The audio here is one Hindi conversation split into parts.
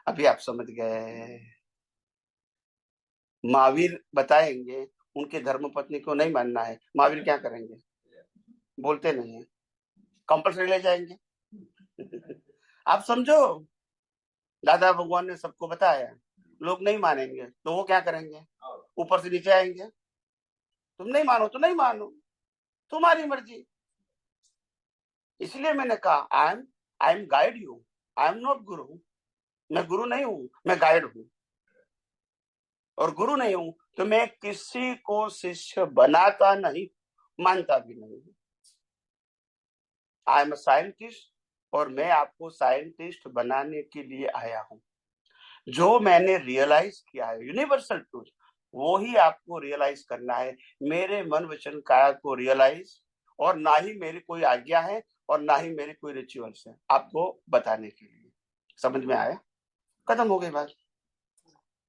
अभी आप समझ गए। महावीर बताएंगे उनके धर्म पत्नी को नहीं मानना है, महावीर क्या करेंगे? बोलते नहीं है, कंपल्सरी ले जाएंगे। आप समझो, दादा भगवान ने सबको बताया, लोग नहीं मानेंगे तो वो क्या करेंगे? ऊपर से नीचे आएंगे, तुम नहीं मानो तो नहीं मानो, तुम्हारी मर्जी। इसलिए मैंने कहा I am guide you, I am not गुरु। मैं गुरु नहीं हूं, मैं गाइड हूं। और गुरु नहीं हूं तो मैं किसी को शिष्य बनाता नहीं, मानता भी नहीं। आई एम अ साइंटिस्ट, और मैं आपको साइंटिस्ट बनाने के लिए आया हूं। जो मैंने रियलाइज किया है यूनिवर्सल ट्रूथ, वो ही आपको रियलाइज करना है। मेरे मन वचन काया को रियलाइज, और ना ही मेरी कोई आज्ञा है और ना ही मेरी कोई रिचुअल्स है आपको बताने के लिए। समझ में आया? खत्म हो गई बात।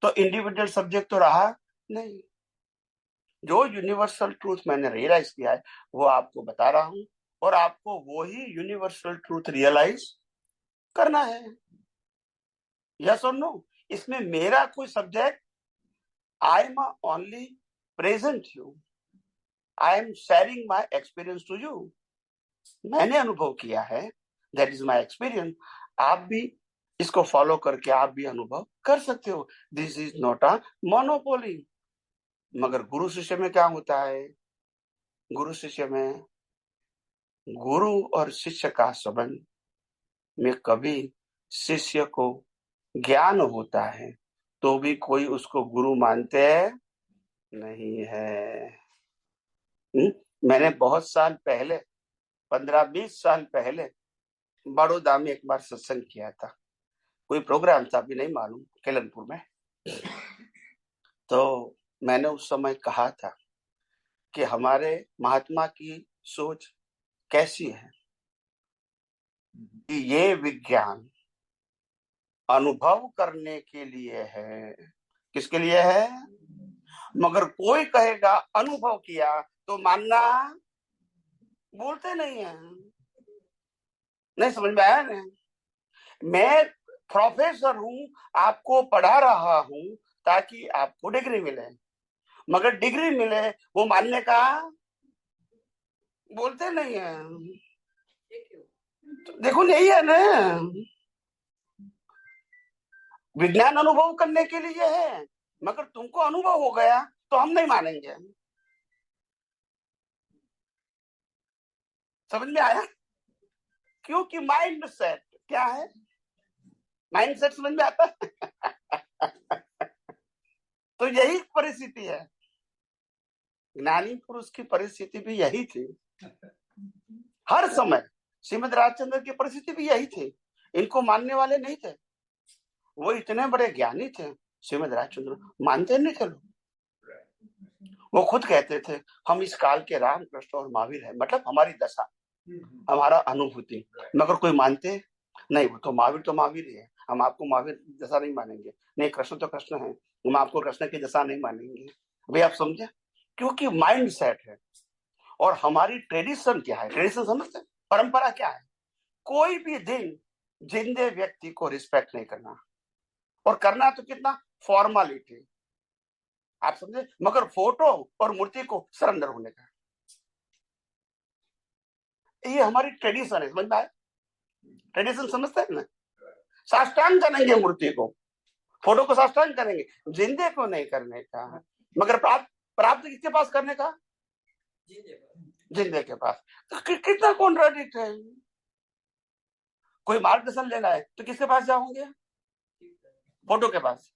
तो इंडिविजुअल सब्जेक्ट तो रहा नहीं। जो यूनिवर्सल ट्रूथ मैंने रियलाइज किया है वो आपको बता रहा हूं, और आपको वो ही यूनिवर्सल ट्रूथ रियलाइज करना है। यस और नो? इसमें मेरा कोई subject, I am only present you, I am sharing my experience to you. मैंने अनुभव किया है, दैट इज माई एक्सपीरियंस। आप भी इसको फॉलो करके आप भी अनुभव कर सकते हो। This is not a monopoly. मगर गुरु शिष्य में क्या होता है? गुरु शिष्य में, गुरु और शिष्य का संबंध में कभी शिष्य को ज्ञान होता है तो भी कोई उसको गुरु मानते नहीं है। मैंने बहुत साल पहले, 15-20 साल पहले बड़ौदा में एक बार सत्संग किया था। कोई प्रोग्राम था, अभी नहीं मालूम, केलनपुर में। तो मैंने उस समय कहा था कि हमारे महात्मा की सोच कैसी है कि ये विज्ञान अनुभव करने के लिए है। किसके लिए है? मगर कोई कहेगा अनुभव किया तो मानना, बोलते नहीं है। नहीं समझ में आया ना? मैं प्रोफेसर हूं, आपको पढ़ा रहा हूं ताकि आपको डिग्री मिले, मगर डिग्री मिले वो मानने का बोलते नहीं है। तो देखो यही है ना, विज्ञान अनुभव करने के लिए है, मगर तुमको अनुभव हो गया तो हम नहीं मानेंगे। समझ में आया? क्योंकि माइंड सेट क्या है? माइंड सेट समझ में आता है? तो यही परिस्थिति है। ज्ञानी पुरुष की परिस्थिति भी यही थी हर समय। श्रीमद राजचंद्र की परिस्थिति भी यही थी। इनको मानने वाले नहीं थे, वो इतने बड़े ज्ञानी थे, श्रीमद राजचंद्र मानते नहीं थे लोग। वो खुद कहते थे हम इस काल के राम कृष्ण और महावीर है, मतलब हमारी दशा, हमारा अनुभूति। मगर कोई मानते नहीं, वो तो महावीर ही है, हम आपको महावीर दशा नहीं मानेंगे। नहीं, कृष्ण तो कृष्ण है, हम आपको कृष्ण की दशा नहीं मानेंगे। भाई आप समझे? क्योंकि माइंड सेट है। और हमारी ट्रेडिशन क्या है? ट्रेडिशन समझते हैं? परंपरा क्या है? कोई भी दिन जिंदे व्यक्ति को रिस्पेक्ट नहीं करना, और करना तो कितना फॉर्मालिटी, आप समझे? मगर फोटो और मूर्ति को सरेंडर होने का, ये हमारी ट्रेडिशन है। समझ में आया? ट्रेडिशन समझते हैं ना? साष्टांग करेंगे मूर्ति को, फोटो को साष्टांग करेंगे, जिंदे को नहीं करने का। मगर प्राप्त प्राप्त किसके पास करने का? जिंदे के पास। तो कितना कॉन्ट्राडिक्ट है। कोई मार्गदर्शन लेना है तो किसके पास जाओगे? फोटो के पास,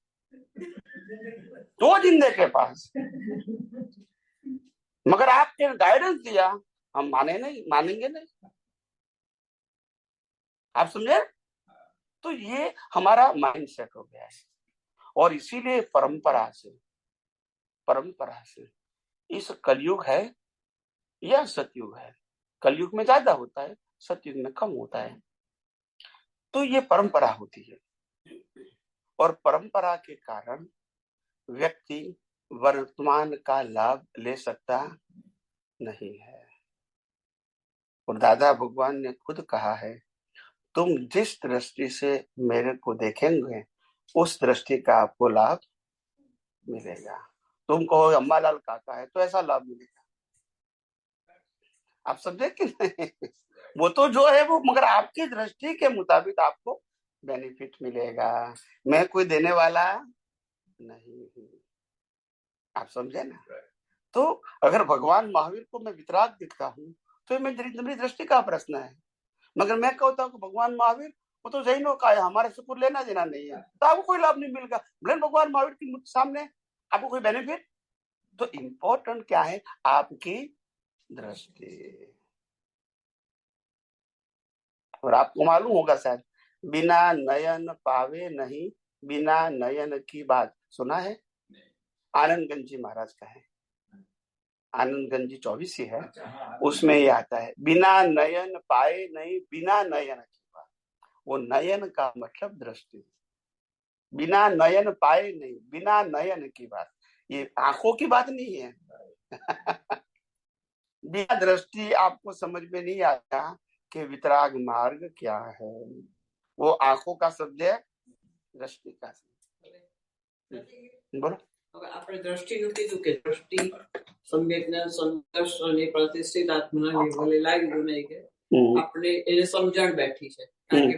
तो जिंदे के पास। मगर आपने गाइडेंस दिया, हम मानेंगे नहीं। आप समझे? तो ये हमारा माइंड सेट हो गया है। और इसीलिए परंपरा से इस कलयुग है या सतयुग है, कलयुग में ज्यादा होता है, सतयुग में कम होता है। तो ये परंपरा होती है, और परंपरा के कारण व्यक्ति वर्तमान का लाभ ले सकता नहीं है। और दादा भगवान ने खुद कहा है, तुम जिस दृष्टि से मेरे को देखेंगे उस दृष्टि का आपको लाभ मिलेगा। तुम कहो अम्मालाल काका है तो ऐसा लाभ मिलेगा, आप समझे कि नहीं? वो तो जो है वो, मगर आपकी दृष्टि के मुताबिक आपको बेनिफिट मिलेगा। मैं कोई देने वाला नहीं हूँ, आप समझे ना? तो अगर भगवान महावीर को मैं वितराग दिखता हूँ तो ये मेरी दृष्टि का प्रश्न है। मगर मैं कहता हूँ कि भगवान महावीर वो तो जैनों का है, हमारे से कुछ लेना देना नहीं है, तो आपको कोई लाभ नहीं मिलेगा। भले भगवान महावीर के सामने आपको कोई बेनिफिट। तो इम्पोर्टेंट क्या है? आपकी दृष्टि। और आपको मालूम होगा शायद, बिना नयन पावे नहीं, बिना नयन की बात सुना है? आनंदगंज जी महाराज का है, आनंदगंज जी 24 ही है, उसमें ये आता है, बिना नयन पाए नहीं, बिना नयन की बात। वो नयन का मतलब दृष्टि, बिना नयन पाए नहीं, बिना नयन की बात, ये आंखों की बात नहीं है। बिना दृष्टि आपको समझ में नहीं आता कि वितराग मार्ग क्या है। वो आंखों का शब्द है, दृष्टि का बोलो। આપણે દ્રષ્ટિનું કીધું કે દ્રષ્ટિ સમ્યક જ્ઞાન સંતોષ અને પ્રતિષ્ઠિત આત્માના લેવલે લાગ્યું નહીં કે આપણે એને સમજણ બેઠી છે કારણ કે